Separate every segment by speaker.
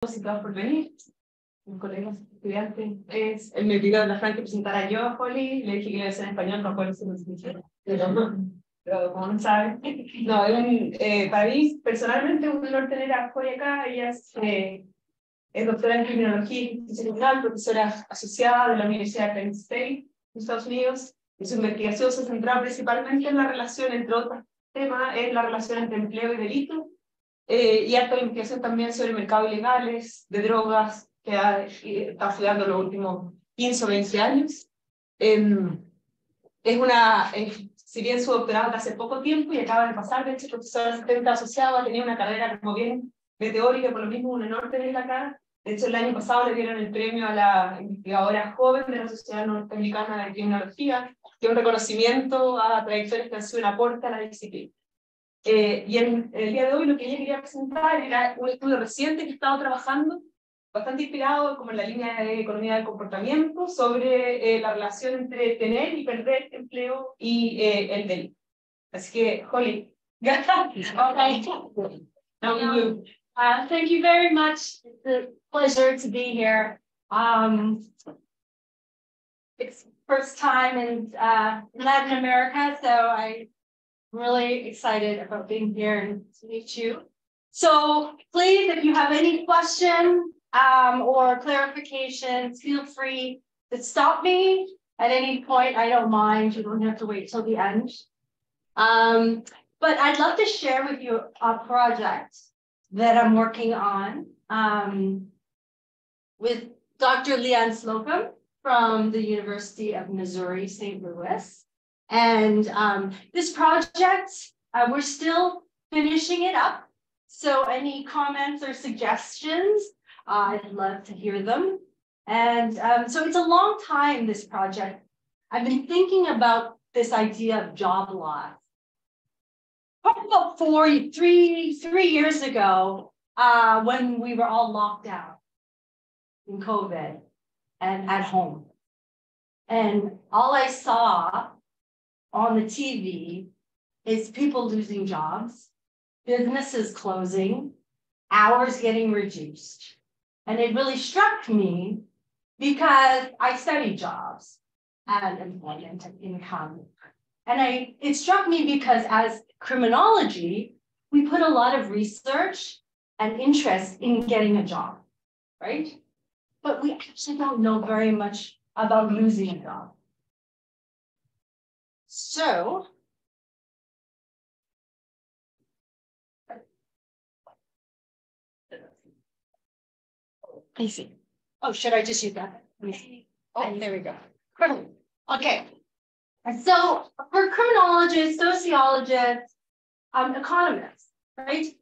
Speaker 1: y todas por venir, mis colegas estudiantes. Me pidió la Fran que presentara yo a Holly, le dije que iba a ser en español, no puedo ser pero como no sabe. No, para mí personalmente un honor tener a Holly acá. Ella es doctora en Criminología y Justicia, profesora asociada de la Universidad de Estado, en Estados Unidos. Y su investigación se centra principalmente en la relación, entre otros temas, es la relación entre empleo y delito. Y harta investigación también sobre mercados ilegales, de drogas, que está estudiando los últimos 15 o 20 años. Si bien su doctorado de hace poco tiempo y acaba de pasar, de hecho, profesora asistente asociada, tenía una carrera como bien meteórica, por lo mismo un honor tenerla acá. De hecho, el año pasado le dieron el premio a la investigadora joven de la Sociedad Norteamericana de Criminología, que es un reconocimiento a trayectorias que han sido un aporte a la disciplina. Y el día de hoy lo que ella quería presentar era un estudio reciente que he estado trabajando, bastante inspirado como en la línea de economía del comportamiento, sobre la relación entre tener y perder empleo y el delito. Así que, Holly,
Speaker 2: Okay. Thank you very much. It's a pleasure to be here. It's first time in Latin America, so I'm really excited about being here and to meet you. So please, if you have any questions or clarifications, feel free to stop me at any point. I don't mind. You don't have to wait till the end. But I'd love to share with you a project that I'm working on with Dr. Leanne Slocum from the University of Missouri, St. Louis. And this project, we're still finishing it up. So any comments or suggestions, I'd love to hear them. And so it's a long time, this project. I've been thinking about this idea of job loss. Probably about three years ago, when we were all locked down in COVID and at home. And all I saw on the TV is people losing jobs, businesses closing, hours getting reduced. And it really struck me because I studied jobs and employment and income. And it struck me because as criminology, we put a lot of research and interest in getting a job, right? But we actually don't know very much about losing a job. So, I see. Oh, should I just use that? Let me see. Oh, there we go. Okay. So for criminologists, sociologists, economists, right?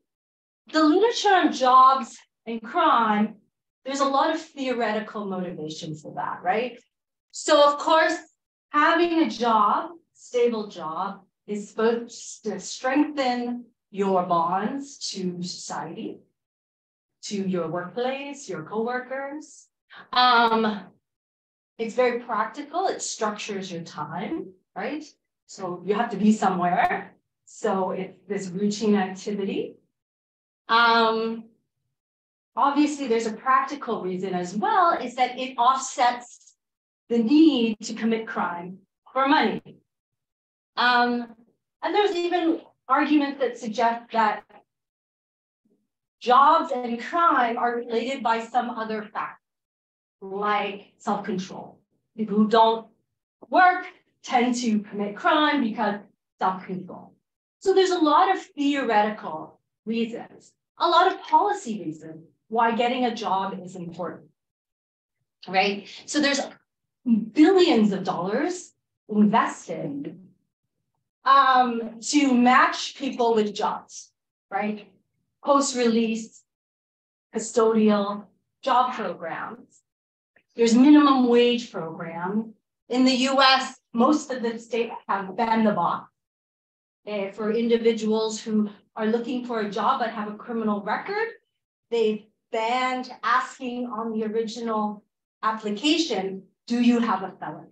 Speaker 2: The literature on jobs and crime, there's a lot of theoretical motivation for that, right? So of course, having a job, stable job, is supposed to strengthen your bonds to society, to your workplace, your coworkers. It's very practical. It structures your time, right? So you have to be somewhere. So it's this routine activity. Obviously, there's a practical reason as well, is that it offsets the need to commit crime for money. And there's even arguments that suggest that jobs and crime are related by some other factor, like self-control. People who don't work tend to commit crime because self-control. So there's a lot of theoretical reasons, a lot of policy reasons why getting a job is important, right? So there's billions of dollars invested to match people with jobs, right? Post-release, custodial job programs. There's minimum wage program. In the US, most of the states have banned the box for individuals who are looking for a job but have a criminal record. They've banned asking on the original application, do you have a felony?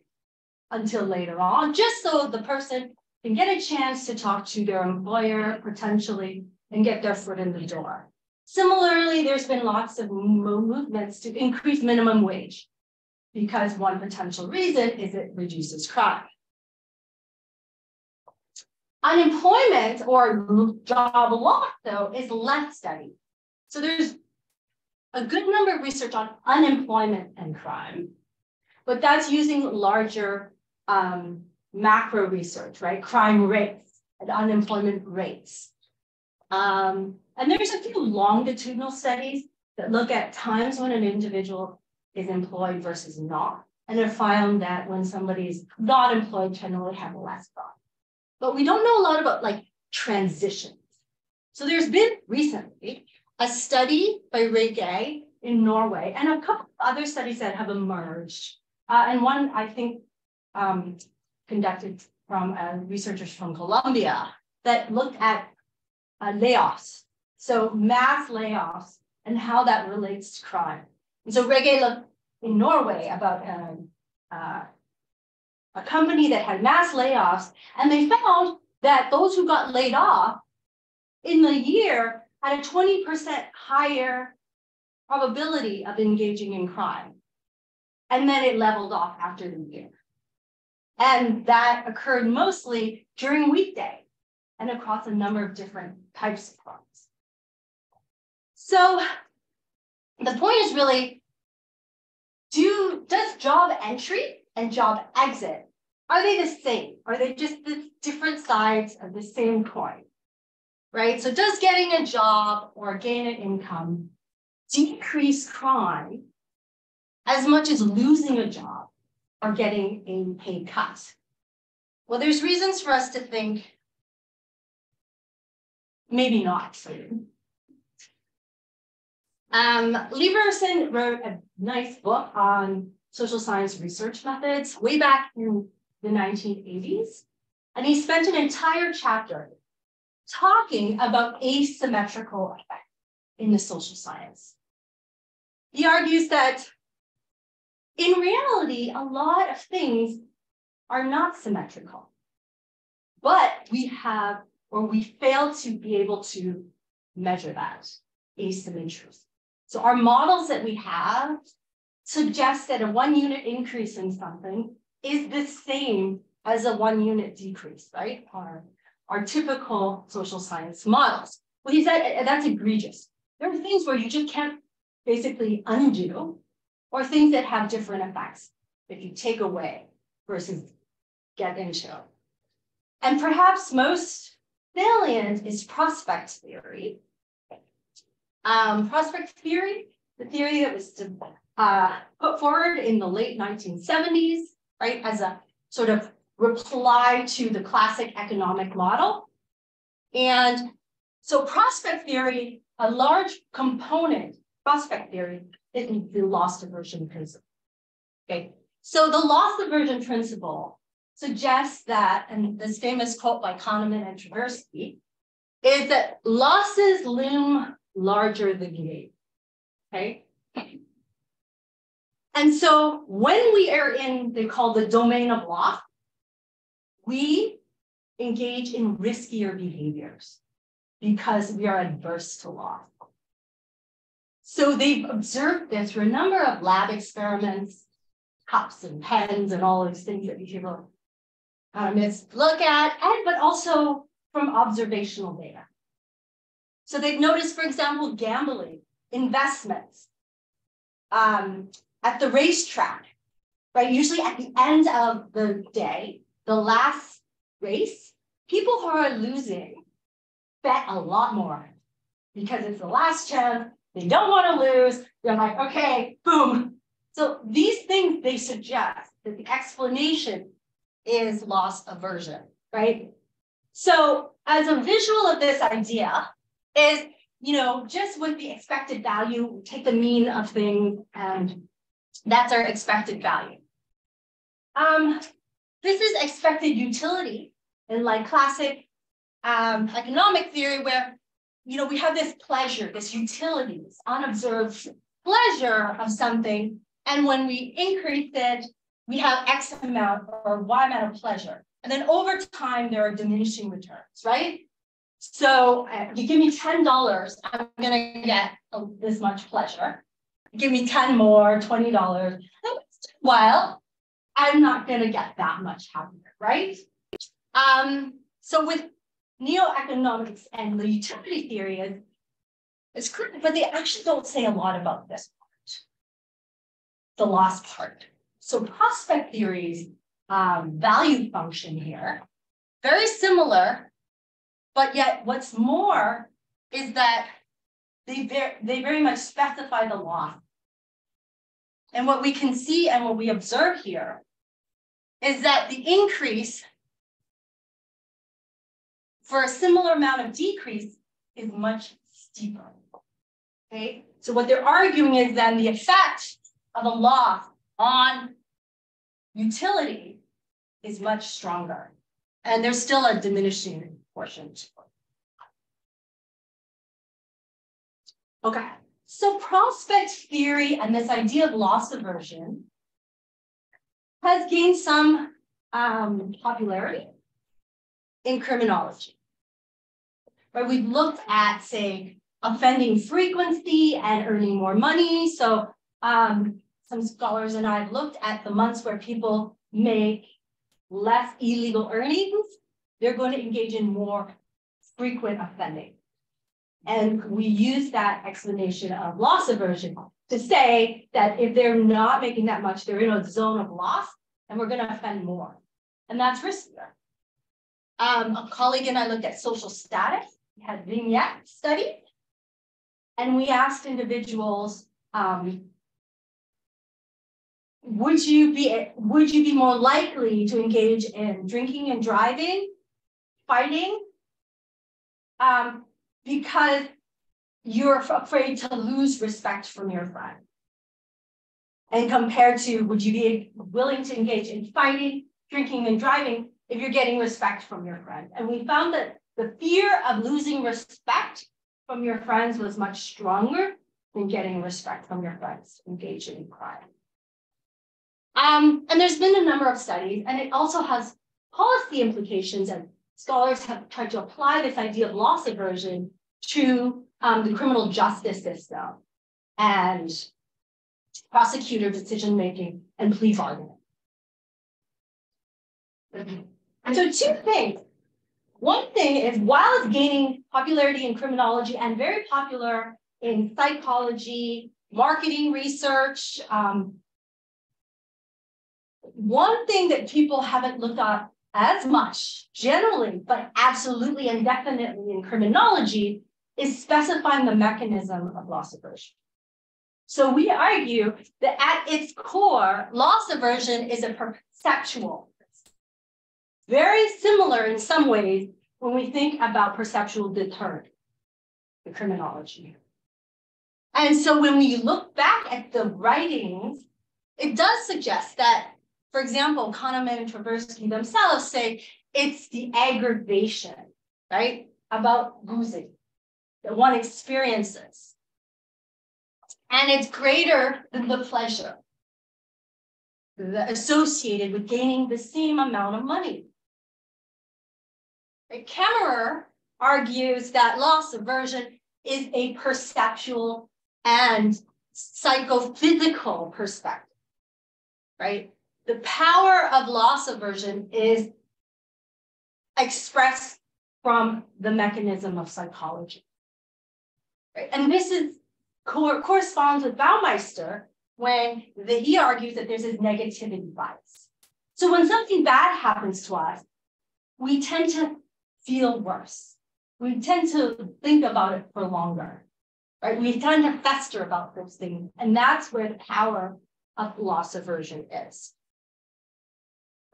Speaker 2: Until later on, just so the person can get a chance to talk to their employer potentially and get their foot in the door. Similarly, there's been lots of movements to increase minimum wage because one potential reason is it reduces crime. Unemployment or job loss, though, is less studied. So there's a good number of research on unemployment and crime, but that's using larger macro research, right? Crime rates and unemployment rates. And there's a few longitudinal studies that look at times when an individual is employed versus not, and have found that when somebody is not employed, generally have less crime. But we don't know a lot about like transitions. So there's been recently a study by Rege in Norway and a couple of other studies that have emerged. And one, I think, conducted from researchers from Colombia that looked at layoffs. So mass layoffs and how that relates to crime. And so Rege looked in Norway about a company that had mass layoffs, and they found that those who got laid off in the year had a 20% higher probability of engaging in crime. And then it leveled off after the year. And that occurred mostly during weekday and across a number of different types of crimes. So the point is really, does job entry and job exit, are they the same? Are they just the different sides of the same coin, right? So does getting a job or gain an income decrease crime as much as losing a job or getting a pay cut? Well, there's reasons for us to think maybe not. Lieberson wrote a nice book on social science research methods way back in the 1980s. And he spent an entire chapter talking about asymmetrical effects in the social science. He argues that in reality, a lot of things are not symmetrical, but we have, or we fail to be able to measure that asymmetry. So our models that we have suggest that a 1 unit increase in something is the same as a 1 unit decrease, right? Our typical social science models. Well, he said that's egregious. There are things where you just can't basically undo, or things that have different effects that you take away versus get into. And perhaps most salient is prospect theory. Prospect theory, the theory that was put forward in the late 1970s, right, as a sort of reply to the classic economic model. And so prospect theory, a large component, prospect theory, is the loss aversion principle. Okay, so the loss aversion principle suggests that, and this famous quote by Kahneman and Tversky, is that losses loom larger than gain. Okay. And so when we are in, they call the domain of loss, we engage in riskier behaviors because we are adverse to loss. So they've observed this through a number of lab experiments, cups and pens and all those things that behavioral economists look at, but also from observational data. So they've noticed, for example, gambling, investments, at the racetrack, right? Usually at the end of the day, the last race, people who are losing bet a lot more because it's the last chance. They don't want to lose. They're like, okay, boom. So these things, they suggest that the explanation is loss aversion, right? So as a visual of this idea is, just with the expected value, we take the mean of things, and that's our expected value. This is expected utility in like classic economic theory where, we have this pleasure, this utility, this unobserved pleasure of something. And when we increase it, we have X amount or Y amount of pleasure. And then over time, there are diminishing returns, right? So if you give me $10, I'm going to get this much pleasure. Give me 10 more, $20. Well, I'm not going to get that much happier, right? So with neo-economics and the utility theory, it's correct, but they actually don't say a lot about this part, the loss part. So prospect theory's value function here, very similar, but yet what's more is that they very much specify the loss. And what we can see and what we observe here is that the increase for a similar amount of decrease is much steeper. Okay, so what they're arguing is then the effect of a loss on utility is much stronger, and there's still a diminishing portion. Okay, so prospect theory and this idea of loss aversion has gained some popularity in criminology. Right, we've looked at, say, offending frequency and earning more money. So some scholars and I have looked at the months where people make less illegal earnings, they're going to engage in more frequent offending. And we use that explanation of loss aversion to say that if they're not making that much, they're in a zone of loss, and we're going to offend more. And that's riskier. A colleague and I looked at social status. We had vignette study. And we asked individuals, would you be more likely to engage in drinking and driving, fighting, because you're afraid to lose respect from your friend? And compared to, would you be willing to engage in fighting, drinking, and driving if you're getting respect from your friend? And we found that the fear of losing respect from your friends was much stronger than getting respect from your friends engaging in crime. And there's been a number of studies, and it also has policy implications, and scholars have tried to apply this idea of loss aversion to the criminal justice system and prosecutor decision-making and plea bargaining. So two things. One thing is, while it's gaining popularity in criminology and very popular in psychology, marketing research, one thing that people haven't looked at as much generally, but absolutely and definitely in criminology, is specifying the mechanism of loss aversion. So we argue that at its core, loss aversion is a perceptual. Very similar in some ways when we think about perceptual deterrent, the criminology. And so when we look back at the writings, it does suggest that, for example, Kahneman and Tversky themselves say it's the aggravation, right, about losing that one experiences. And it's greater than the pleasure associated with gaining the same amount of money. Right? Kammerer argues that loss aversion is a perceptual and psychophysical perspective, right? The power of loss aversion is expressed from the mechanism of psychology, right? And this is corresponds with Baumeister when he argues that there's this negativity bias. So when something bad happens to us, we tend to feel worse. We tend to think about it for longer, right? We tend to fester about those things. And that's where the power of loss aversion is.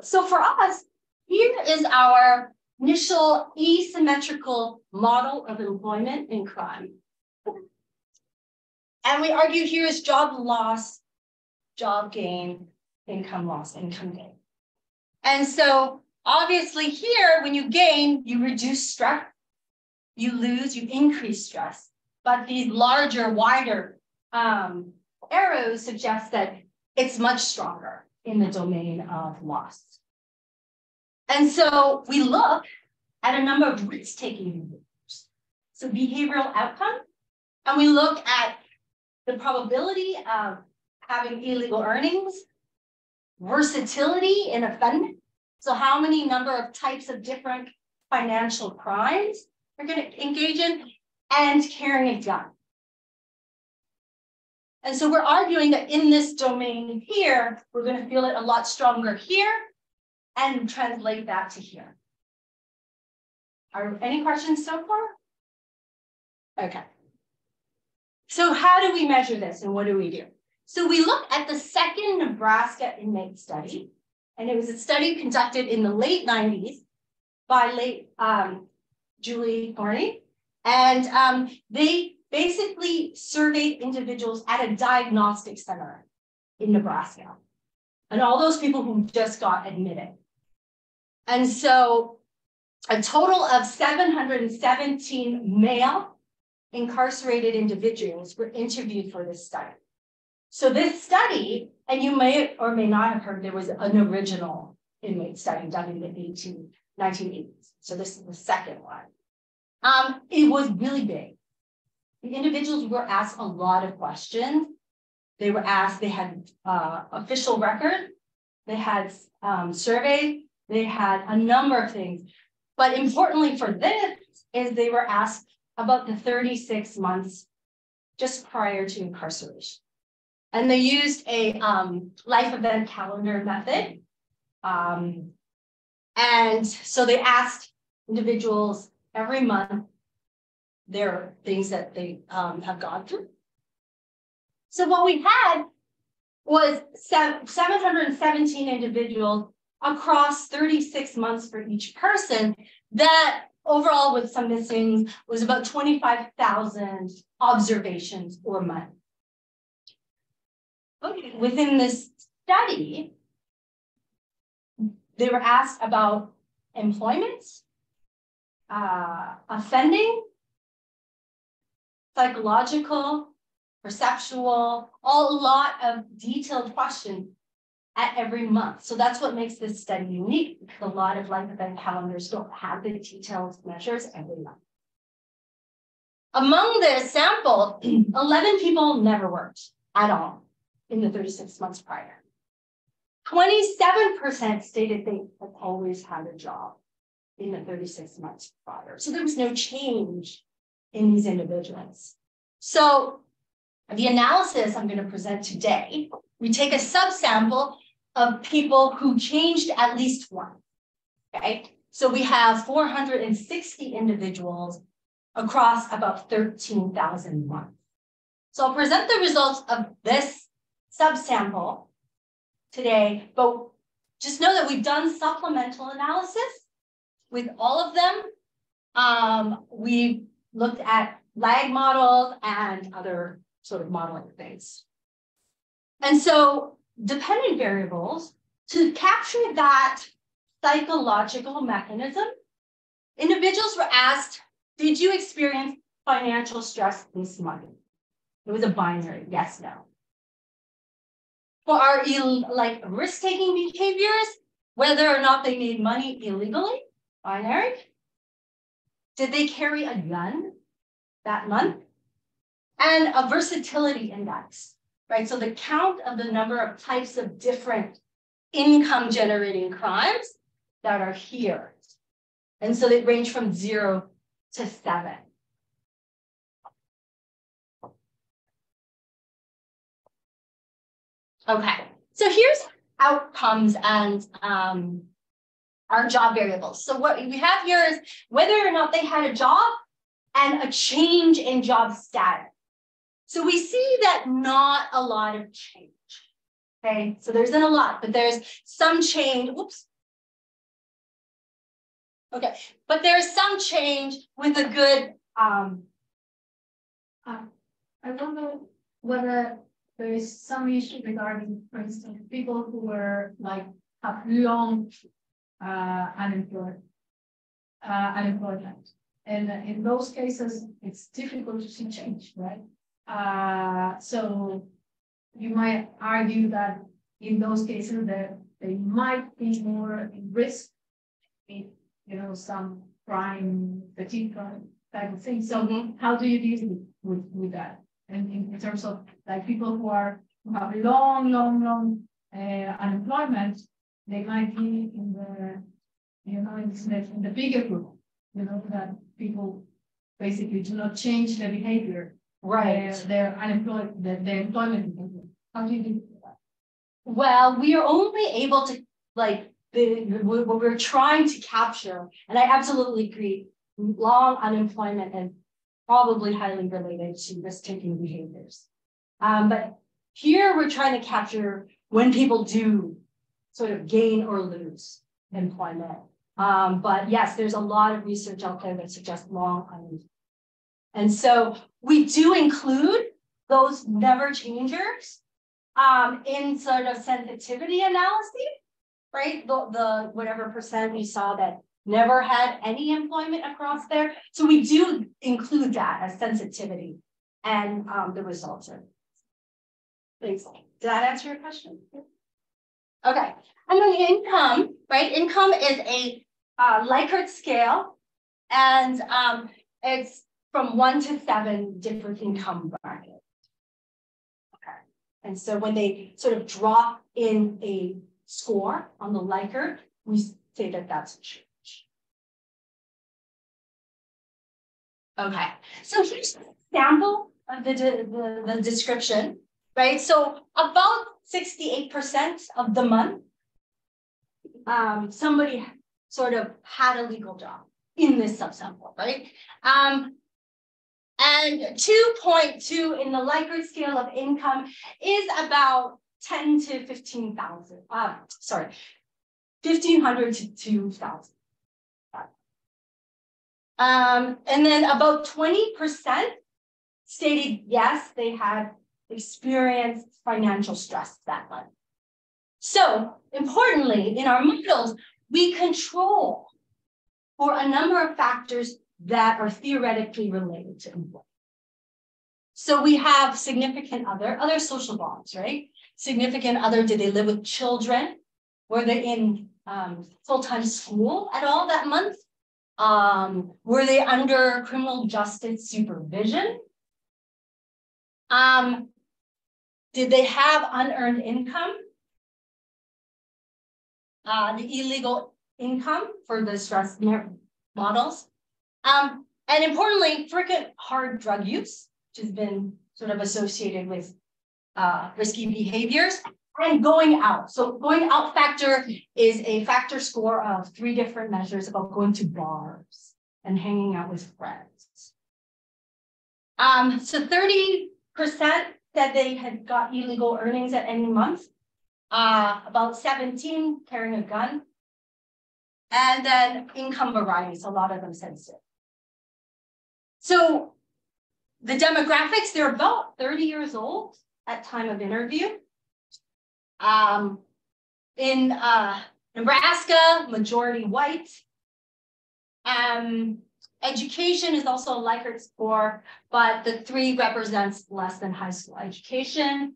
Speaker 2: So for us, here is our initial asymmetrical model of employment in crime. And we argue here is job loss, job gain, income loss, income gain. And so obviously here, when you gain, you reduce stress, you lose, you increase stress. But these larger, wider arrows suggest that it's much stronger in the domain of loss. And so we look at a number of risk-taking behaviors. so behavioral outcome. And we look at the probability of having illegal earnings, versatility in offending. So how many number of types of different financial crimes you're going to engage in, and carrying a gun. And so we're arguing that in this domain here, we're going to feel it a lot stronger here and translate that to here. Are any questions so far? Okay. So how do we measure this and what do we do? So we look at the second Nebraska inmate study, and it was a study conducted in the late 90s by Julie Thorney. And they basically surveyed individuals at a diagnostic center in Nebraska, and all those people who just got admitted. And so a total of 717 male incarcerated individuals were interviewed for this study. So this study, and you may or may not have heard, there was an original inmate study done in the 1980s. So this is the second one. It was really big. The individuals were asked a lot of questions. They were asked, they had official record, they had surveys, they had a number of things. But importantly for this is they were asked about the 36 months just prior to incarceration. And they used a life event calendar method. And so they asked individuals every month their things that they have gone through. So what we had was 717 individuals across 36 months for each person. That overall, with some missing, was about 25,000 observations or month. Okay. Within this study, they were asked about employment, offending, psychological, perceptual, a lot of detailed questions at every month. So that's what makes this study unique, because a lot of life event calendars don't have the detailed measures every month. Among the sample, 11 people never worked at all in the 36 months prior. 27% stated they had always had a job in the 36 months prior. So there was no change in these individuals. So the analysis I'm going to present today, we take a subsample of people who changed at least once. Okay, so we have 460 individuals across about 13,000 months. So I'll present the results of this subsample today, but just know that we've done supplemental analysis with all of them. We looked at lag models and other sort of modeling things. And so dependent variables, to capture that psychological mechanism, individuals were asked, did you experience financial stress this month? It was a binary, yes, no. For our risk-taking behaviors, whether or not they made money illegally, binary. Did they carry a gun that month? And a versatility index, right? So the count of the number of types of different income-generating crimes that are here. And so they range from 0 to 7. Okay, so here's outcomes and our job variables. So what we have here is whether or not they had a job and a change in job status. So we see that not a lot of change. Okay, so there isn't a lot, but there's some change. Whoops. Okay, but there's some change with a good.
Speaker 3: I wonder whether there is some issue regarding, for instance, people who were like have long unemployment, and in those cases it's difficult to see change, right? So you might argue that in those cases that they might be more in risk, some crime, fatigue crime, type of thing. So how do you deal with that? And in terms of like people who have long unemployment, they might be in the, in the bigger group, that people basically do not change their behavior.
Speaker 2: Right.
Speaker 3: Their unemployed, their employment behavior. How do you do that?
Speaker 2: Well, we are only able to, like, what we're trying to capture, and I absolutely agree, long unemployment is probably highly related to risk-taking behaviors. But here we're trying to capture when people do sort of gain or lose employment. But yes, there's a lot of research out there that suggests long unemployment. And so we do include those never changers in sort of sensitivity analysis, right? The whatever percent you saw that never had any employment across there. So we do include that as sensitivity and the results are. Thanks. Did that answer your question? Okay. And then income, right? Income is a Likert scale, and it's from 1 to 7 different income brackets. Okay. And so when they sort of drop in a score on the Likert, we say that that's a change. Okay. So here's a sample of the description, right? So about 68% of the month, somebody sort of had a legal job in this subsample, right? And 2.2 in the Likert scale of income is about 10 to 15,000. 1,500 to 2,000. And then about 20% stated yes, they had experienced financial stress that month. So importantly, in our models, we control for a number of factors that are theoretically related to employment. So we have significant other social bonds, right? Significant other, did they live with children? Were they in full-time school at all that month? Were they under criminal justice supervision? Did they have unearned income? The illegal income for the stress models. And importantly, frequent hard drug use, which has been sort of associated with risky behaviors, and going out. So going out factor is a factor score of 3 different measures about going to bars and hanging out with friends. So 30% said they had got illegal earnings at any month. About 17 carrying a gun. And then income varies, a lot of them said so. So the demographics, they're about 30 years old at time of interview. In Nebraska, majority white. Education is also a Likert score, but the 3 represents less than high school education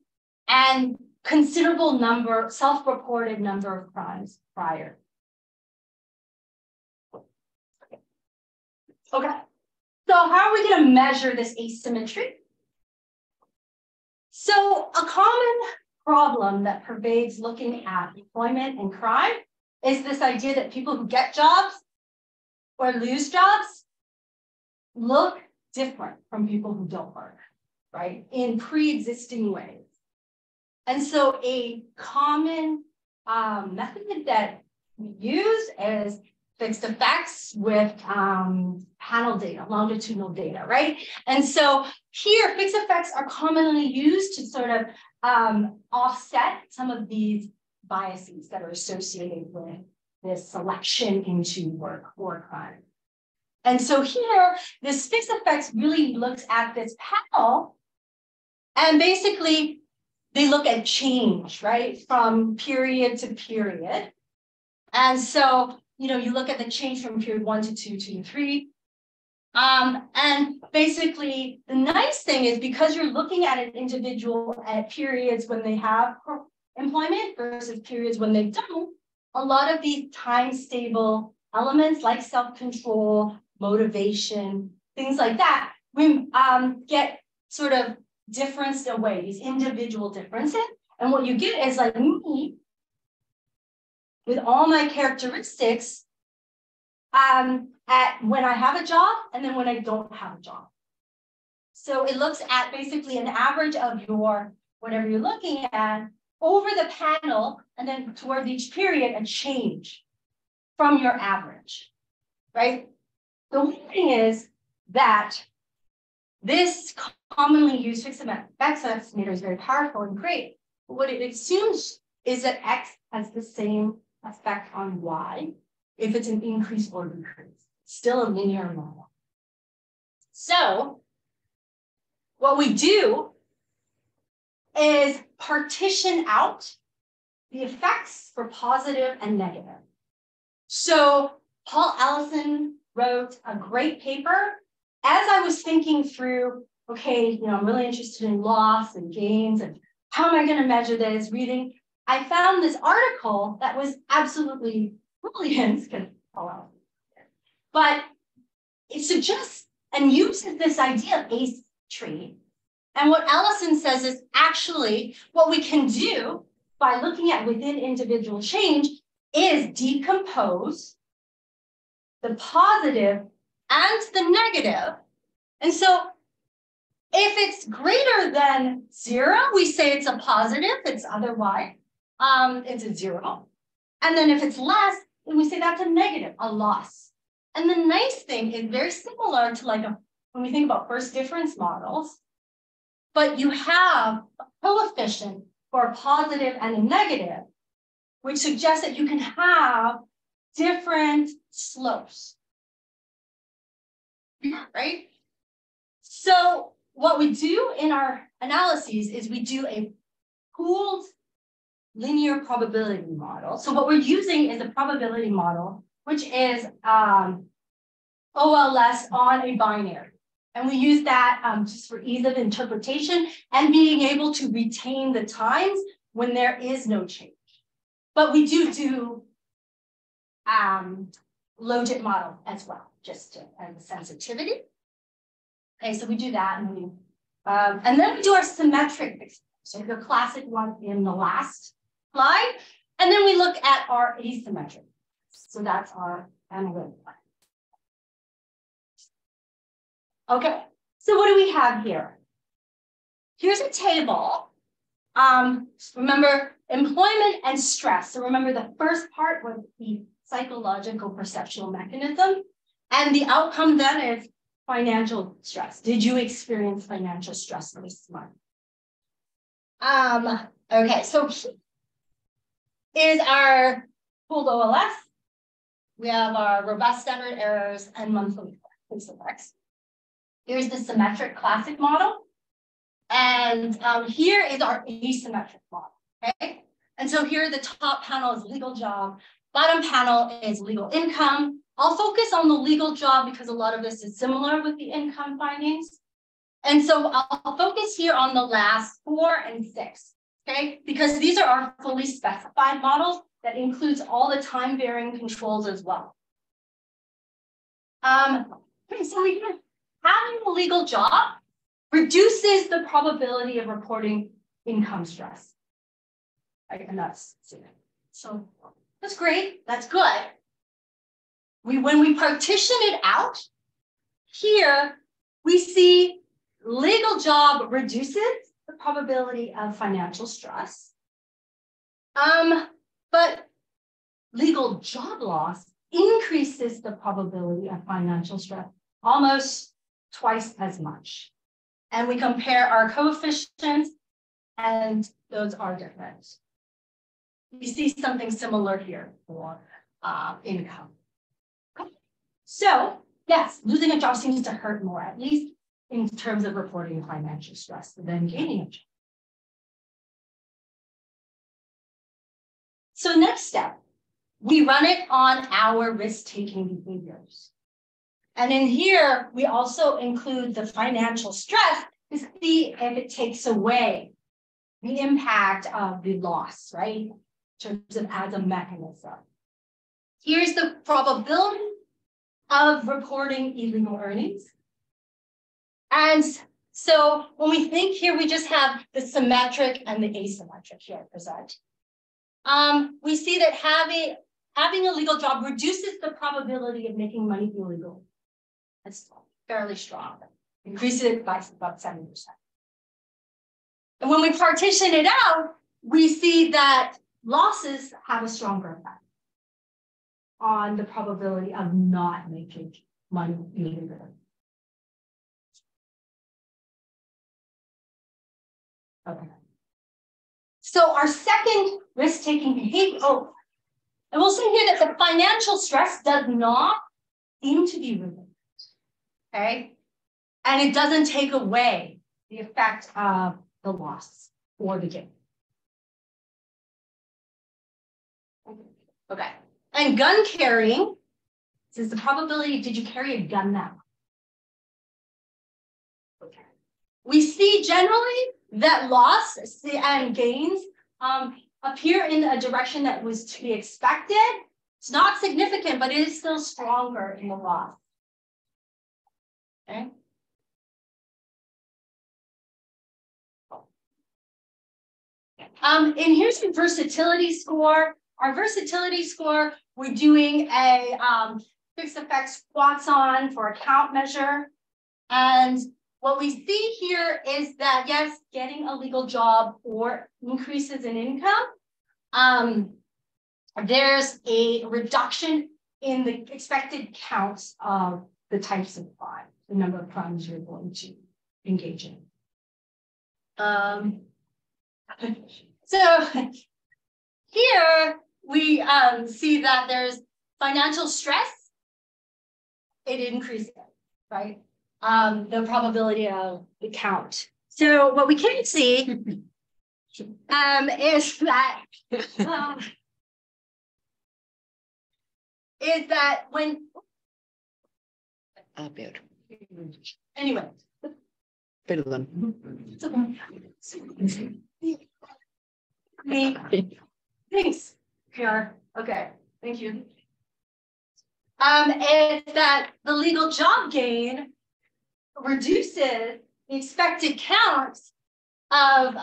Speaker 2: and considerable number, self-reported number of crimes prior. Okay, so how are we going to measure this asymmetry? So a common problem that pervades looking at employment and crime is this idea that people who get jobs or lose jobs look different from people who don't work, right? In pre-existing ways. And so a common method that we use is fixed effects with panel data, longitudinal data, right? And so here, fixed effects are commonly used to sort of offset some of these biases that are associated with this selection into work or crime. And so here, this fixed effects really looks at this panel, and basically they look at change, right, from period to period. And so, you know, you look at the change from period 1 to 2, 2 to 3. And basically, the nice thing is because you're looking at an individual at periods when they have employment versus periods when they don't, a lot of these time-stable elements like self-control, motivation, things like that, we get sort of differenced away, these individual differences. And what you get is like me, with all my characteristics, at when I have a job and then when I don't have a job. So it looks at basically an average of your, whatever you're looking at, over the panel, and then towards each period, a change from your average, right? The one thing is that this commonly used fixed effects estimator is very powerful and great. But what it assumes is that X has the same effect on Y if it's an increase or decrease. Still a linear model. So what we do is partition out the effects for positive and negative. So Paul Allison wrote a great paper. As I was thinking through, okay, I'm really interested in loss and gains and how am I going to measure this reading, I found this article that was absolutely brilliant, because Paul Allison, but it suggests and uses this idea of asymmetry. And what Allison says is actually what we can do by looking at within individual change is decompose the positive and the negative. And so if it's greater than 0, we say it's a positive, it's otherwise, it's a 0. And then if it's less, then we say that's a negative, a loss. And the nice thing is very similar to like when we think about first difference models, but you have a coefficient for a positive and a negative, which suggests that you can have different slopes, right? So what we do in our analyses is we do a pooled linear probability model. So what we're using is a probability model, which is OLS on a binary. And we use that just for ease of interpretation and being able to retain the times when there is no change. But we do logit model as well, just as a sensitivity. Okay, so we do that, and then we do our symmetric experiments. So the classic one in the last slide, and then we look at our asymmetric. So that's our analytic one. Okay, so what do we have here? Here's a table. Remember employment and stress. So remember the first part was the psychological perceptual mechanism, and the outcome then is financial stress. Did you experience financial stress this month? Okay, so is our pooled OLS. We have our robust standard errors and monthly effects. Here's the symmetric classic model. And here is our asymmetric model, okay? And so here the top panel is legal job, bottom panel is legal income. I'll focus on the legal job because a lot of this is similar with the income findings. And so I'll focus here on the last 4 and 6, okay? Because these are our fully specified models that includes all the time varying controls as well. Okay, so we can having a legal job reduces the probability of reporting income stress. Right? And that's so that's great. That's good. When we partition it out, here we see legal job reduces the probability of financial stress. But legal job loss increases the probability of financial stress almost twice as much. And we compare our coefficients, and those are different. You see something similar here for income. So, yes, losing a job seems to hurt more, at least in terms of reporting financial stress, than gaining a job. So next step, we run it on our risk-taking behaviors. And in here, we also include the financial stress to see if it takes away the impact of the loss, right? In terms of as a mechanism. Here's the probability of reporting illegal earnings. And so when we think here, we just have the symmetric and the asymmetric here present. We see that having a legal job reduces the probability of making money illegal. That's fairly strong. Increases it by about 70%. And when we partition it out, we see that losses have a stronger effect on the probability of not making money illegally. Okay. So our second risk-taking behavior, and we'll say here that the financial stress does not seem to be removed, okay? And it doesn't take away the effect of the loss or the gain. Okay. And gun carrying, this is the probability, did you carry a gun now? Okay. We see generally that loss and gains appear in a direction that was to be expected. It's not significant, but it is still stronger in the loss. Okay. And here's the versatility score. Our versatility score, we're doing a fixed effect squats on for a count measure. And what we see here is that, yes, getting a legal job or increases in income, there's a reduction in the expected counts of the types of crime, the number of crimes you're going to engage in. So here we see that there's financial stress. It increases, right? The probability of the count. So what we can see is that when anyway.
Speaker 4: Perdón.
Speaker 2: Thanks. Here. Okay. Thank you. Is that the legal job gain reduces the expected counts of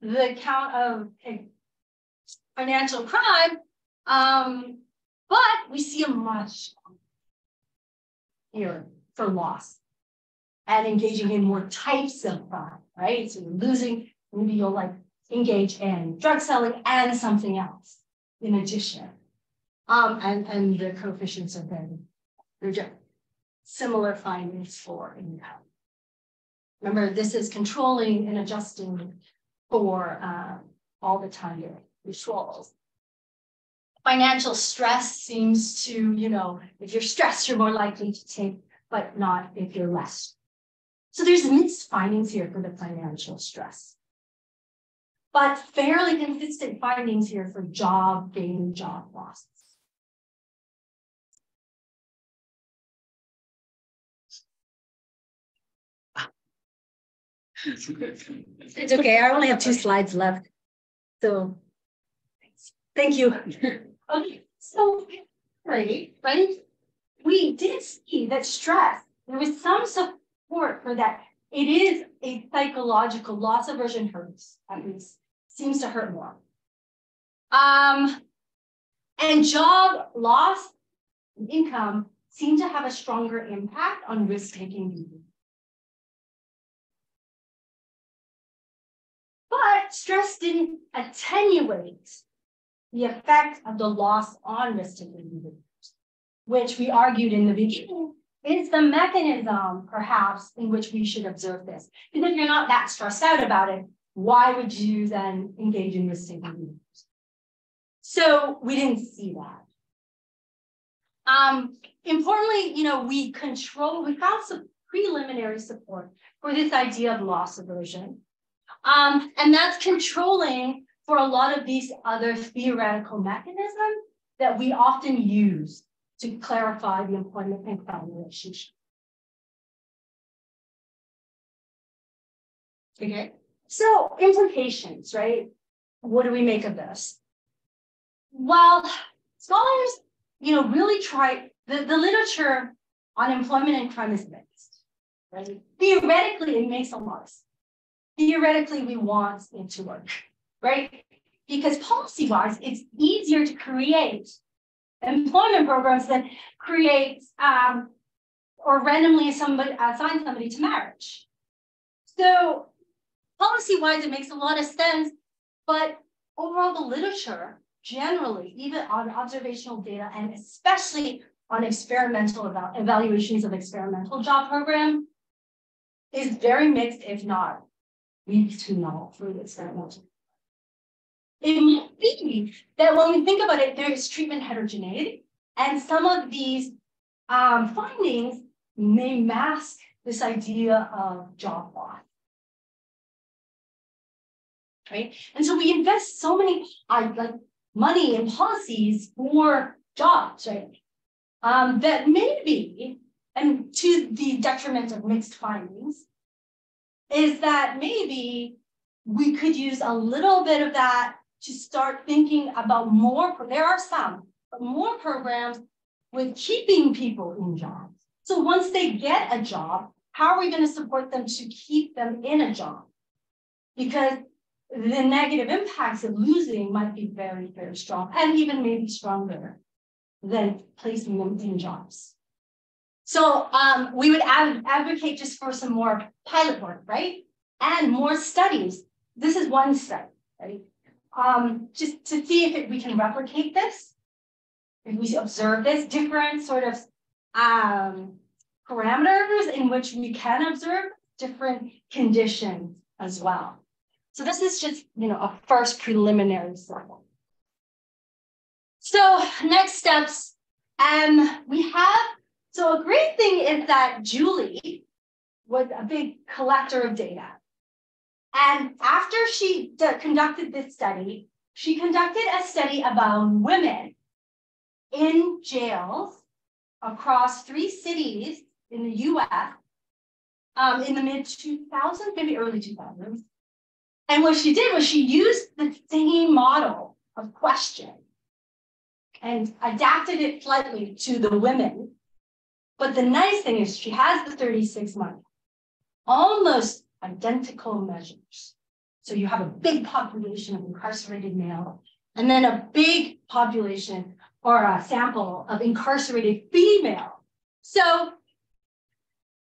Speaker 2: the count of financial crime, but we see a much here for loss and engaging in more types of crime, right? So you're losing, maybe you'll like engage in drug selling and something else in addition. And the coefficients are they're just similar findings for income. Remember, this is controlling and adjusting for all the time controls. Financial stress seems to, if you're stressed, you're more likely to take, but not if you're less. So there's mixed findings here for the financial stress, but fairly consistent findings here for job gain, job losses. It's okay. I only have 2 slides left. So thank you. Okay. So right? We did see that stress, there was some support for that. It is a psychological loss aversion hurts, at least seems to hurt more. And job loss, income seem to have a stronger impact on risk-taking behavior. But stress didn't attenuate the effect of the loss on risk-taking behaviors, which we argued in the beginning is the mechanism, perhaps, in which we should observe this. Because if you're not that stressed out about it, why would you then engage in risk-taking behaviors? So we didn't see that. Importantly, we found some preliminary support for this idea of loss aversion. And that's controlling for a lot of these other theoretical mechanisms that we often use to clarify the employment and crime relationship. Okay, so implications, right? What do we make of this? Well, scholars, really try, the literature on employment and crime is mixed. right? Theoretically, it makes a lot of sense. Theoretically, we want it to work, right? Because policy-wise, it's easier to create employment programs than create or randomly assign somebody to marriage. So policy-wise, it makes a lot of sense, but overall, the literature generally, even on observational data and especially on experimental evaluations of experimental job program, is very mixed, if not weak to null for the experimental. It might be that when we think about it, there is treatment heterogeneity, and some of these findings may mask this idea of job loss. Right? And so we invest so many money in policies for jobs, right? That maybe, and to the detriment of mixed findings, is that maybe we could use a little bit of that to start thinking about more, there are some, but more programs with keeping people in jobs. So once they get a job, how are we going to support them to keep them in a job? Because the negative impacts of losing might be very, very strong, and even maybe stronger than placing them in jobs. So we would advocate just for some more pilot work, right? And more studies. This is one study, right? Just to see if we can replicate this, if we observe this, different sort of parameters in which we can observe different conditions as well. So this is just, a first preliminary sample. So next steps, so a great thing is that Julie was a big collector of data. And after she conducted this study, she conducted a study about women in jails across 3 cities in the US in the mid-2000s, maybe early 2000s. And what she did was she used the same model of question and adapted it slightly to the women. But the nice thing is she has the 36-month, almost identical measures. So you have a big population of incarcerated male, and then a big population or a sample of incarcerated female. So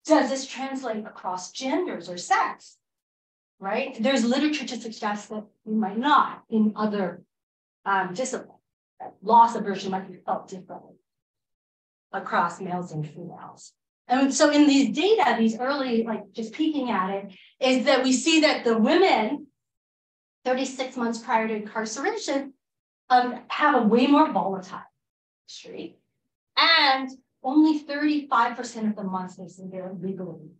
Speaker 2: does this translate across genders or sex? Right? There's literature to suggest that we might not in other disciplines. Loss aversion might be felt differently across males and females. And so in these data, these early, just peeking at it, is that we see that the women 36 months prior to incarceration have a way more volatile history. And only 35% of the months they say they're legally.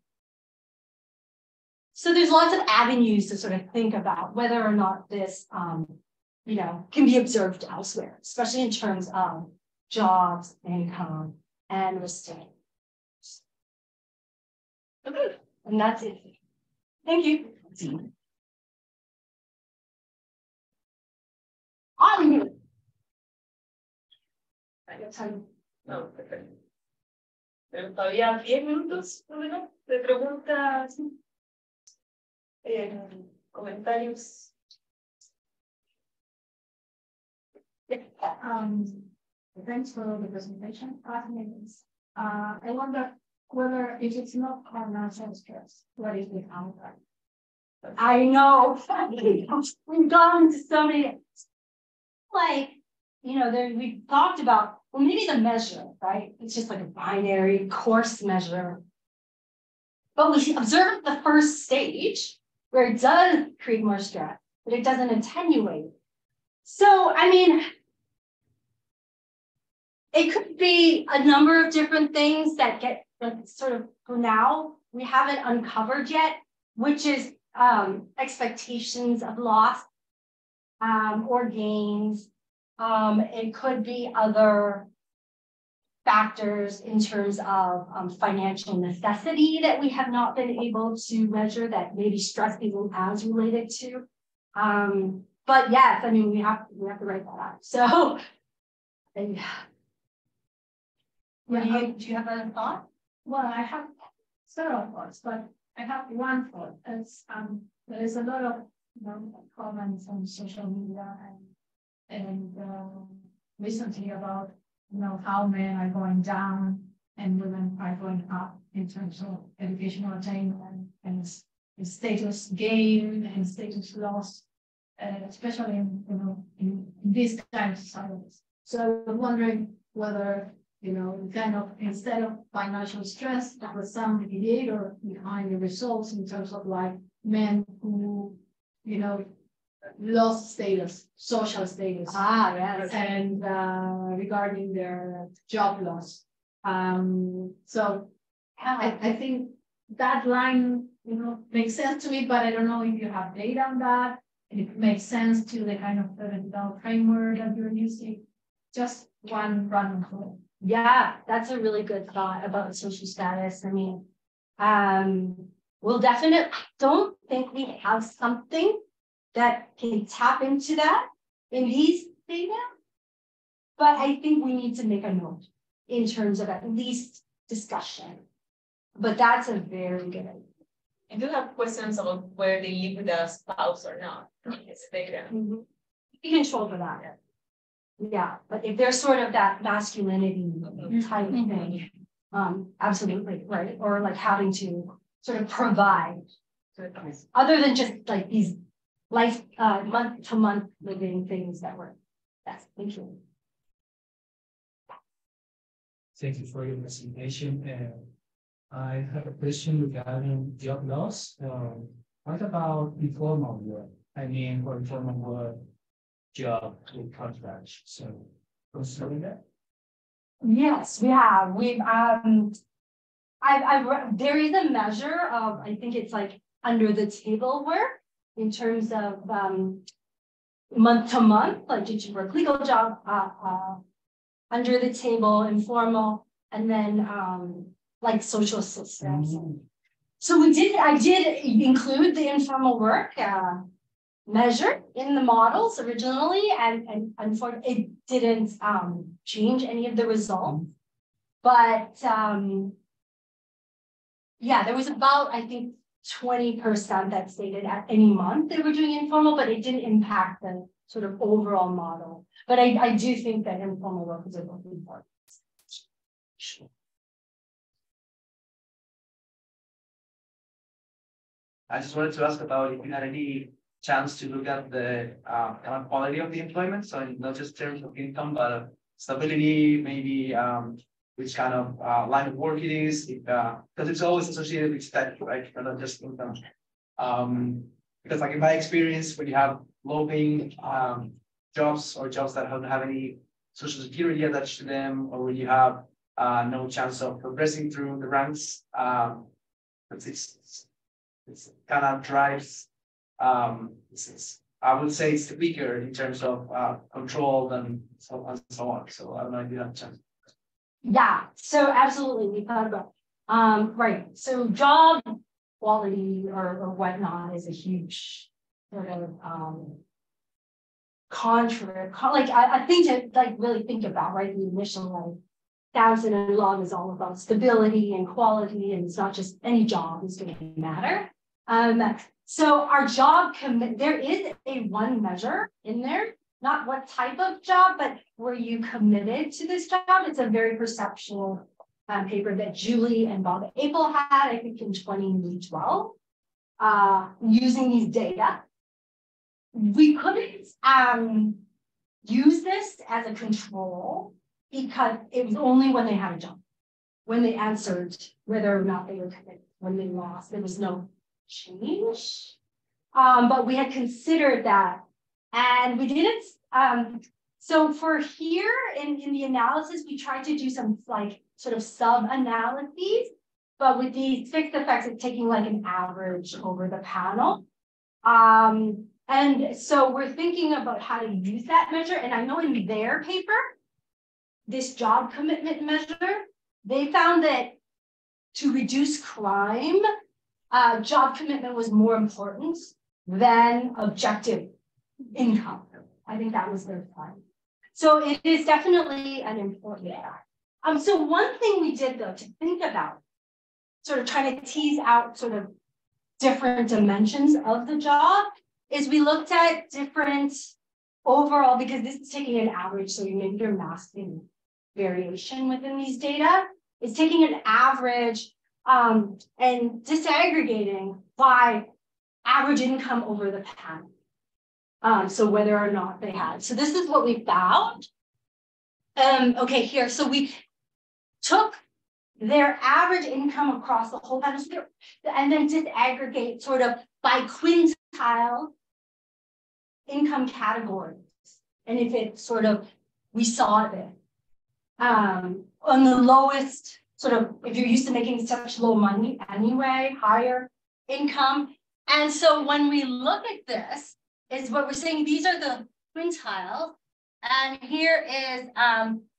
Speaker 2: So there's lots of avenues to sort of think about whether or not this, can be observed elsewhere, especially in terms of jobs, income, and restraint. Okay, and that's it. Thank you. On you. I got time.
Speaker 1: No, perfecto. Pero todavía 10 minutos, ¿no? Menos, de preguntas, comentarios.
Speaker 3: Thanks for the presentation. I wonder whether if it's not financial stress, what is the counter?
Speaker 2: I know. We've gone to so many, we've talked about, well, maybe the measure, right? It's just like a binary coarse measure. But we observed the first stage where it does create more stress, but it doesn't attenuate. So, it could be a number of different things that get sort of, for now, we haven't uncovered yet, which is expectations of loss or gains. It could be other factors in terms of financial necessity that we have not been able to measure that maybe stress isn't as related to. But yes, we have to write that out. So, yeah. Do you have a thought?
Speaker 3: Well, I have several thoughts, but I have one thought. There is a lot of comments on social media and recently about how men are going down and women are going up in terms of educational attainment and status gain and status loss, especially in these kind of societies. So I'm wondering whether kind of instead of financial stress, there was some mediator behind the results in terms of like men who lost status, social status.
Speaker 2: Yes.
Speaker 3: And regarding their job loss. So I think that line, makes sense to me, but I don't know if you have data on that. And it makes sense to the kind of pedagogical framework that you're using. Just one random thought.
Speaker 2: Yeah, that's a really good thought about social status. I mean, we'll definitely don't think we have something that can tap into that in these data, but I think we need to make a note in terms of at least discussion. But that's a very good idea.
Speaker 1: I do have questions about where they live with a spouse or not. It's data.
Speaker 2: Be controlled for that. Yeah, but if there's sort of that masculinity type thing, absolutely, right? Or like having to sort of provide, other than just like these life month-to-month living things that work. Yes, thank you.
Speaker 5: Thank you for your presentation. I have a question regarding job loss. What about informal work? I mean, for informal work, job with contracts. So, considering that?
Speaker 2: Yes, we have. There is a measure of, I think it's like under the table work in terms of month to month, like did you work legal job, under the table, informal, and then like social assistance. So I did include the informal work measure in the models originally, and unfortunately it didn't change any of the results. But yeah, there was about, I think, 20% that stated at any month they were doing informal, but it didn't impact the sort of overall model. But I do think that informal work is a really important. Sure.
Speaker 6: I just wanted to ask about if you had any chance to look at the kind of quality of the employment, so not just in terms of income, but stability, maybe which kind of line of work it is, because it's always associated with status, right? Not just income. Because like in my experience, when you have low-paying jobs or jobs that don't have any social security attached to them, or when you have no chance of progressing through the ranks, it's kind of drives. I would say it's weaker in terms of control and so on. So I don't know if you have a chance.
Speaker 2: Yeah, so absolutely, we thought about right. So job quality or whatnot is a huge sort of I think to like really think about, right, the initial like Townsend and Love is all about stability and quality, and it's not just any job is going to matter. So our job there is a one measure in there, not what type of job, but were you committed to this job? It's a very perceptual paper that Julie and Bob Apel had, I think in 2012, using these data. We couldn't use this as a control because it was only when they had a job, when they answered whether or not they were committed. When they lost, there was no change. But we had considered that, and we didn't. So for here in the analysis, we tried to do some like sort of sub-analyses, but with these fixed effects, it's taking like an average over the panel. And so we're thinking about how to use that measure. And I know in their paper, this job commitment measure, they found that to reduce crime, job commitment was more important than objective income. I think that was their find. So it is definitely an important fact. So one thing we did though to think about sort of trying to tease out sort of different dimensions of the job is we looked at different overall, because this is taking an average, so maybe you're masking variation within these data. It's taking an average and disaggregating by average income over the panel. So whether or not they had. So this is what we found. Okay, here. So we took their average income across the whole panel and then disaggregate sort of by quintile income categories. And if it sort of, we saw it on the lowest, sort of, if you're used to making such low money anyway, higher income. And so when we look at this, is what we're saying, these are the quintiles. And here is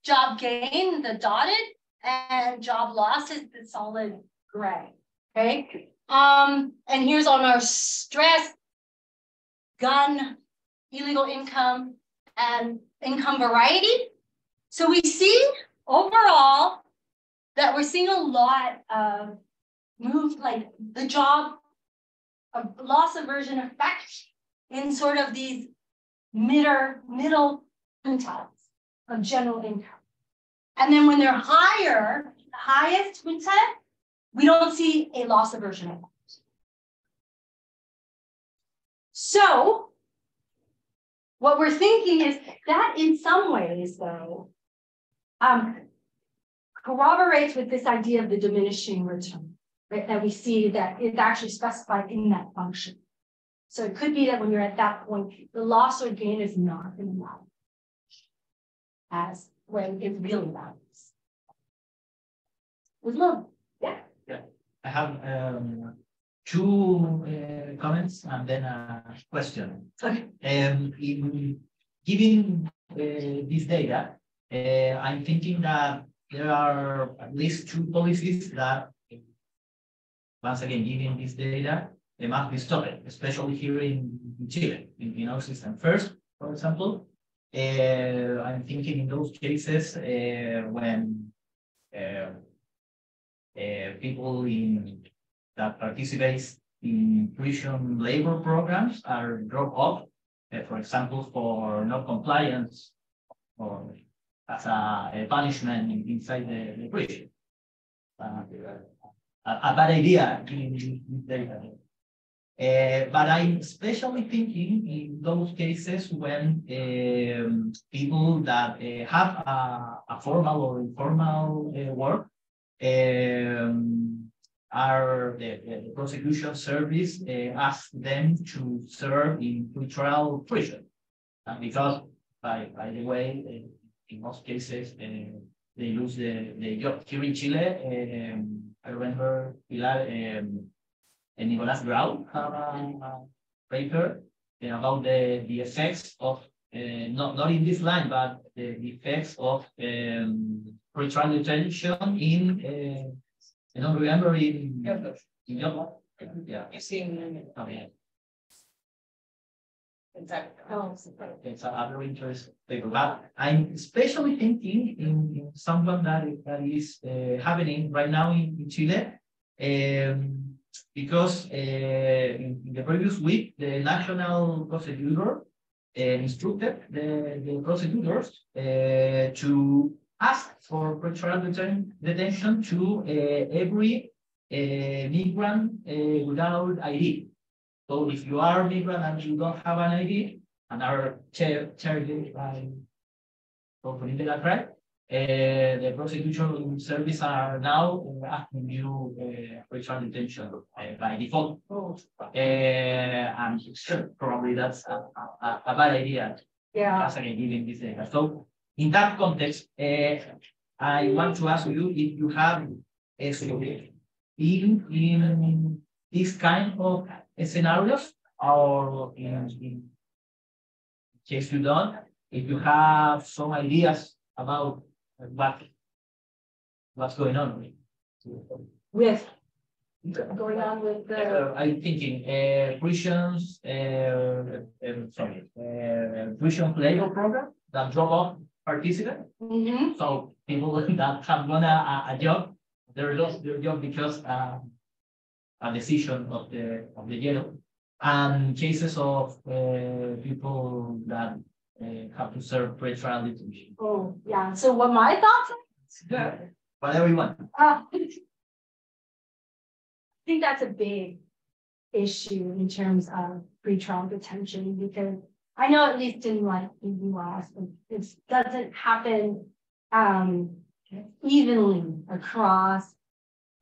Speaker 2: job gain, the dotted, and job loss is the solid gray. Okay. And here's on our stress, gun, illegal income, and income variety. So we see overall that we're seeing a lot of move, like the job of loss aversion effect in sort of these middle quintiles of general income. And then when they're higher, the highest quintile, we don't see a loss aversion effect. So what we're thinking is that in some ways, though, corroborates with this idea of the diminishing return, right? That we see that it's actually specified in that function. So it could be that when you're at that point, the loss or gain is not in the model as when it really matters. With love, yeah.
Speaker 7: Yeah, I have two comments and then a question.
Speaker 2: Okay.
Speaker 7: In giving this data, I'm thinking that there are at least two policies that, once again, giving this data, they must be stopped, especially here in Chile, in our system. First, for example, I'm thinking in those cases when people that participate in prison labor programs are dropped off, for example, for non-compliance or as a punishment inside the prison. A bad idea giving this data. But I'm especially thinking in those cases when people that have a formal or informal work are the prosecution service asks them to serve in pretrial prison. Because, by the way, in most cases, they lose the job. Here in Chile, I remember Pilar and Nicolás Grau have a paper about the effects of, not in this line, but the effects of pretrial detention in, I don't remember, in Yola. Yeah.
Speaker 1: You see
Speaker 7: Oh, yeah.
Speaker 1: It's
Speaker 7: a very interesting paper. But I'm especially thinking in someone that is happening right now in Chile. Because in the previous week, the national prosecutor instructed the prosecutors to ask for pretrial detention to every migrant without ID. So if you are a migrant and you don't have an ID and are charged by illegal crime, the prosecution service are now asking you pretrial detention by default. And sure, probably that's a bad idea.
Speaker 2: Yeah.
Speaker 7: As again, giving this data. So in that context, I want to ask you if you have in this kind of scenarios, or in case you don't, if you have some ideas about what's going on
Speaker 2: with going on with the
Speaker 7: I'm thinking prisons, prison labor program that drop off participants. So people that have done a job the results just because a decision of the jail, and cases of people that have to serve pre-trial detention.
Speaker 2: Oh, yeah. So what my thoughts are?
Speaker 7: Whatever you want.
Speaker 2: I think that's a big issue in terms of pretrial detention, because I know at least in like the US, it doesn't happen evenly across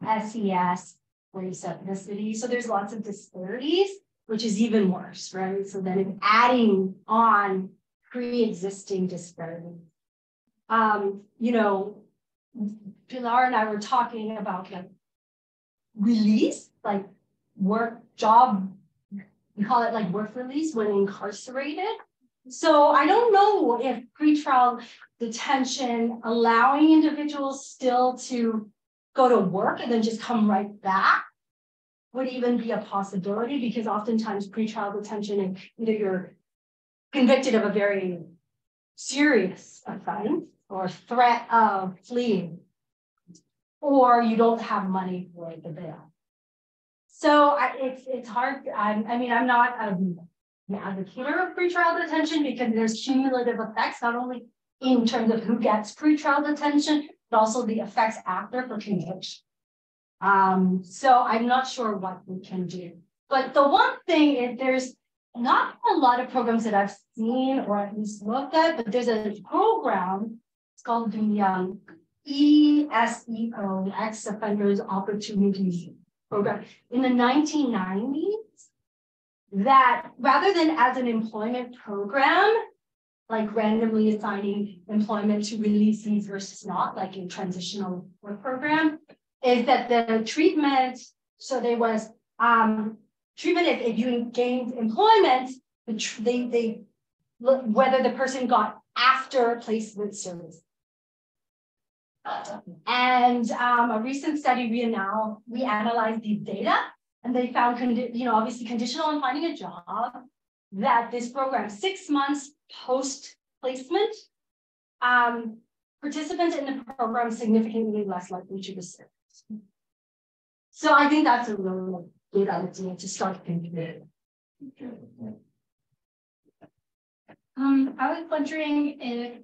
Speaker 2: SES, race, ethnicity. So there's lots of disparities, which is even worse, right? So then it's adding on pre-existing disparities. You know, Pilar and I were talking about like release, like work job, we call it like work release when incarcerated. So I don't know if pretrial detention allowing individuals still to go to work and then just come right back would even be a possibility, because oftentimes pretrial detention, and either you're convicted of a very serious offense or threat of fleeing, or you don't have money for the bail. So it's hard. I mean, I'm not an advocate of pretrial detention, because there's cumulative effects, not only in terms of who gets pretrial detention, but also the effects after for conviction. So I'm not sure what we can do. But the one thing is there's not a lot of programs that I've seen or at least looked at, but there's a program, it's called the ESEO, Ex-Offenders Opportunities Program, in the 1990s, that rather than as an employment program, like randomly assigning employment to releasees versus not, like a transitional work program, is that the treatment, so there was treatment if you gained employment, they look whether the person got after placement service. And a recent study, we analyzed these data, and they found, obviously conditional on finding a job, that this program, 6 months post-placement, participants in the program significantly less likely to reserve. So I think that's a really good idea to start thinking about.
Speaker 8: I was wondering if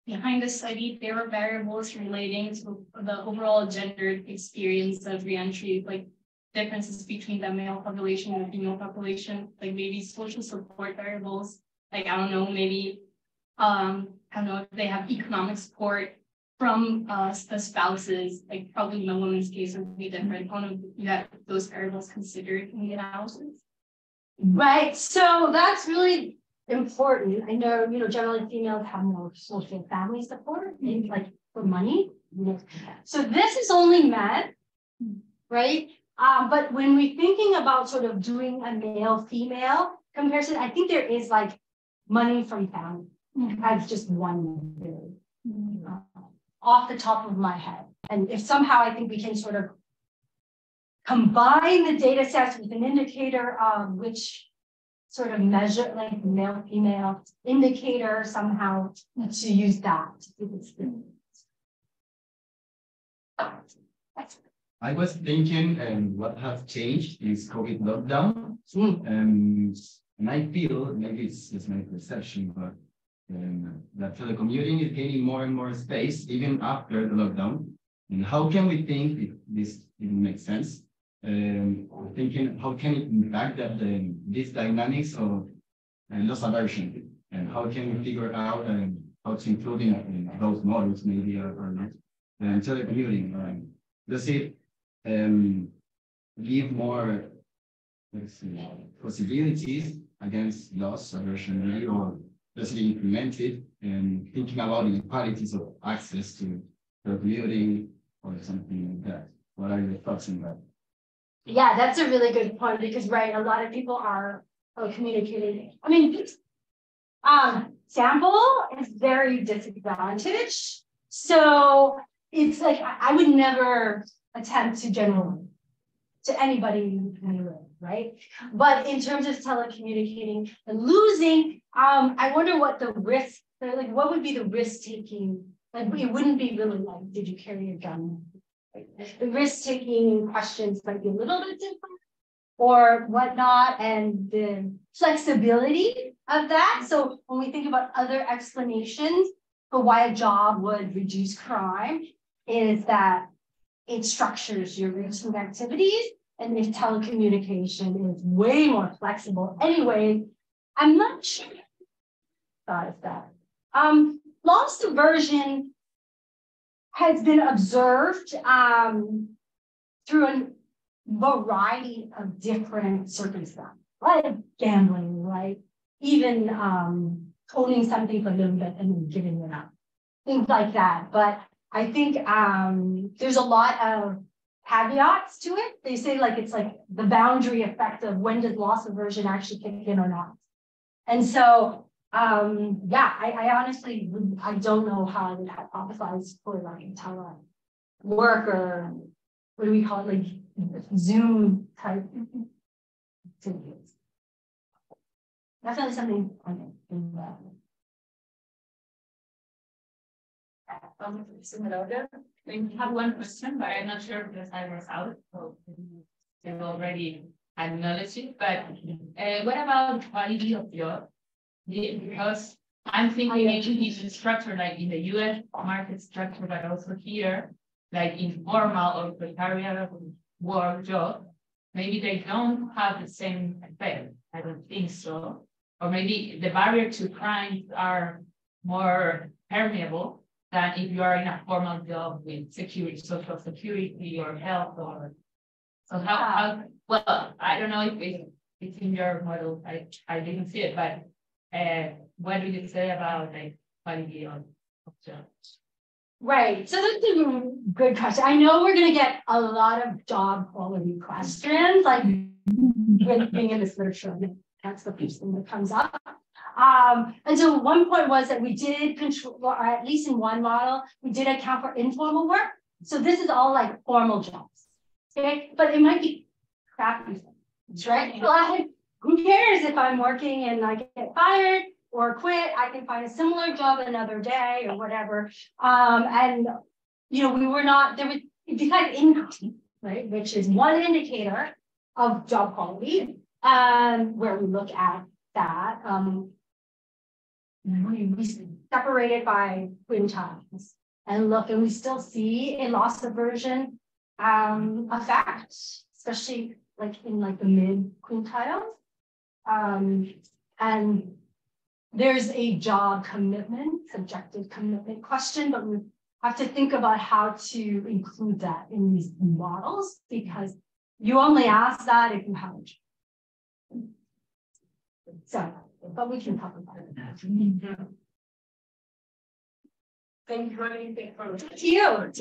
Speaker 8: behind the study there were variables relating to the overall gendered experience of reentry, like differences between the male population and the female population, like maybe social support variables, like I don't know, maybe I don't know if they have economic support from the spouses, like probably in the woman's case would be different. I don't know if you have those variables considered in the analysis.
Speaker 2: Right, so that's really important. I know, generally females have more social family support, maybe like for money. So this is only men, right? But when we're thinking about sort of doing a male-female comparison, I think there is like money from family as just one thing. Off the top of my head. And if somehow I think we can sort of combine the data sets with an indicator of which sort of measure, like male, female indicator somehow to use that.
Speaker 9: I was thinking, what has changed is COVID lockdown. And I feel, maybe it's just my perception, but that telecommuting is gaining more and more space even after the lockdown. And how can we think if this even makes sense? Thinking how can it impact that these dynamics of loss aversion, and how can we figure out how to include in those models maybe or not? And telecommuting, does it give more possibilities against loss aversion, maybe, or does it implement it, and thinking about inequalities of access to telecommuting or something like that? What are your thoughts on that?
Speaker 2: Yeah, that's a really good point, because right, a lot of people are communicating. I mean, sample is very disadvantaged. So it's like I would never attempt to generalize to anybody anywhere, right? But in terms of telecommunicating and losing, I wonder what the risk, like what would be the risk taking? Like it wouldn't be really like, did you carry a gun? The risk-taking questions might be a little bit different or whatnot, and the flexibility of that. So when we think about other explanations for why a job would reduce crime, is that it structures your routine activities, and if telecommunication is way more flexible anyway, I'm not sure about that. Loss aversion has been observed through a variety of different circumstances, like gambling, right? Even owning something for a little bit and then giving it up, things like that. But I think there's a lot of caveats to it. They say like it's like the boundary effect of when does loss aversion actually kick in or not. And so yeah, I honestly, I don't know how I would hypothesize for like telework or what do we call it, like Zoom type activities. Definitely something in
Speaker 10: Similar. We have one question, but I'm not sure if the time was out, so you've already acknowledged it. But what about quality of job? Because I'm thinking it's structure like in the US market structure, but also here, like informal or precarious work job, maybe they don't have the same effect. I don't think so. Or maybe the barrier to crimes are more permeable than if you are in a formal job with security, social security or health or so how well, I don't know if it's in your model. I didn't see it, but what do you say about like quality of jobs?
Speaker 2: Right. So that's a good question. I know we're going to get a lot of job quality questions, like with being in this literature. That's the first thing that comes up. And so one point was that we did control, or at least in one model, we did account for informal work. So this is all like formal jobs. Okay, but it might be crappy things, right? Like, who cares if I'm working and I get fired or quit? I can find a similar job another day or whatever. And you know, we were not there was because income, right, which is one indicator of job quality, where we look at that. We separated by quintiles and look, and we still see a loss aversion effect, especially like in like the mid quintiles. And there's a job commitment, subjective commitment question, but we have to think about how to include that in these models, because you only ask that if you have a job. So, but we can talk about it.
Speaker 1: Thank you. Anything for
Speaker 5: You.